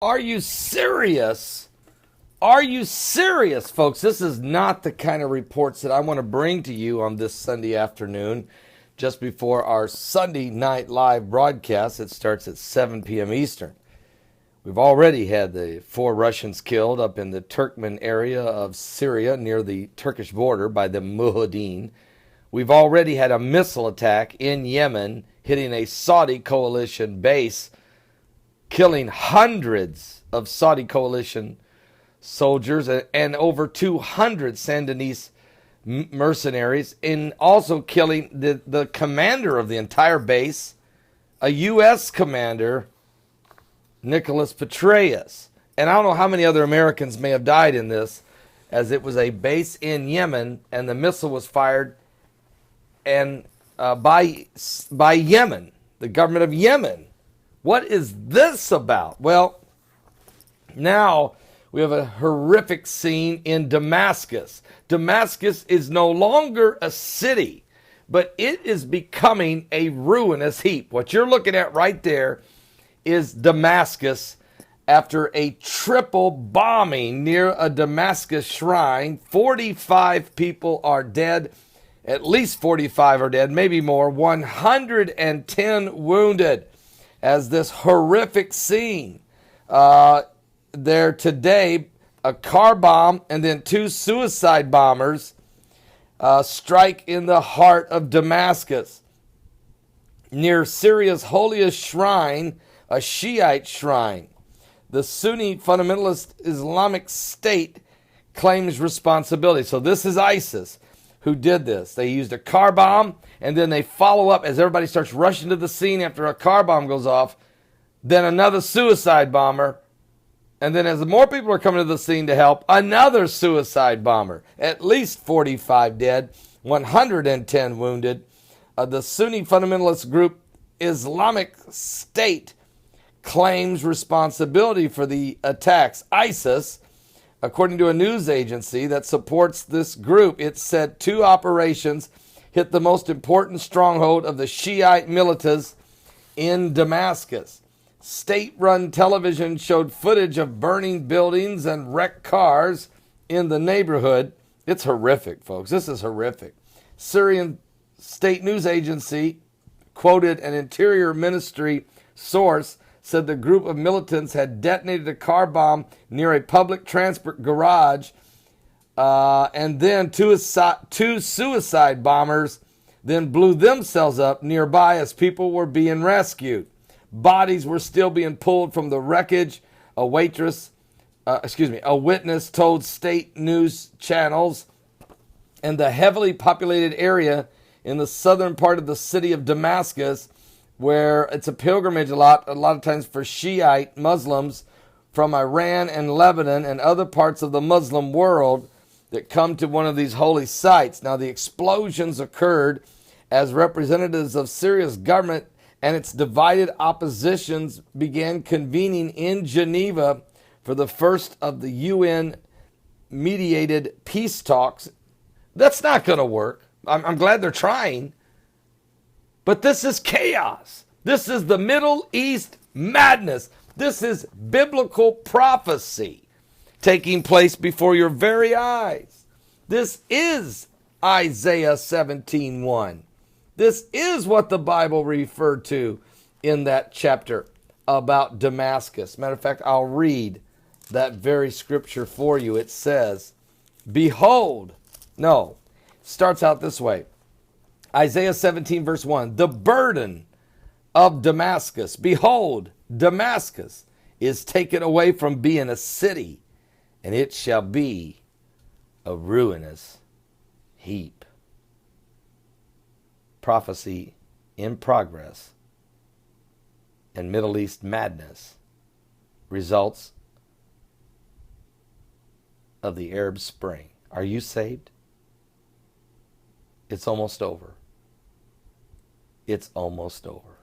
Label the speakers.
Speaker 1: Are you serious? Are you serious, folks? This is not the kind of reports that I want to bring to you on this Sunday afternoon, just before our Sunday night live broadcast. It starts at 7 p.m. Eastern. We've already had the 4 Russians killed up in the Turkmen area of Syria near the Turkish border by the Mujahideen. We've already had a missile attack in Yemen hitting a Saudi coalition base, killing hundreds of Saudi coalition soldiers and over 200 Sandinese mercenaries, and also killing the commander of the entire base, a U.S. commander, Nicholas Petraeus. And I don't know how many other Americans may have died in this, as it was a base in Yemen, and the missile was fired and by Yemen, the government of Yemen. What is this about? Well, now we have a horrific scene in Damascus. Damascus is no longer a city, but it is becoming a ruinous heap. What you're looking at right there is Damascus after a triple bombing near a Damascus shrine. 45 people are dead. At least 45 are dead, maybe more. 110 wounded as this horrific scene. There today, a car bomb and then 2 suicide bombers strike in the heart of Damascus, near Syria's holiest shrine, a Shiite shrine. The Sunni fundamentalist Islamic State claims responsibility. So this is ISIS who did this. They used a car bomb, and then they follow up as everybody starts rushing to the scene after a car bomb goes off. Then another suicide bomber. And then as more people are coming to the scene to help, another suicide bomber. At least 45 dead, 110 wounded. The Sunni fundamentalist group Islamic State claims responsibility for the attacks. ISIS, according to a news agency that supports this group, it said 2 operations hit the most important stronghold of the Shiite militants in Damascus. State-run television showed footage of burning buildings and wrecked cars in the neighborhood. It's horrific, folks. This is horrific. Syrian state news agency quoted an interior ministry source, said the group of militants had detonated a car bomb near a public transport garage, and then two suicide bombers then blew themselves up nearby as people were being rescued. Bodies were still being pulled from the wreckage. A witness told state news channels in the heavily populated area in the southern part of the city of Damascus, where it's a pilgrimage a lot of times for Shiite Muslims from Iran and Lebanon and other parts of the Muslim world that come to one of these holy sites. Now, the explosions occurred as representatives of Syria's government and its divided oppositions began convening in Geneva for the first of the UN-mediated peace talks. That's not going to work. I'm glad they're trying. But this is chaos. This is the Middle East madness. This is biblical prophecy taking place before your very eyes. This is Isaiah 17:1. This is what the Bible referred to in that chapter about Damascus. Matter of fact, I'll read that very scripture for you. It says, behold, no, it starts out this way. Isaiah 17 verse 1, the burden of Damascus. Behold, Damascus is taken away from being a city, and it shall be a ruinous heap. Prophecy in progress and Middle East madness, results of the Arab Spring. Are you saved? It's almost over. It's almost over.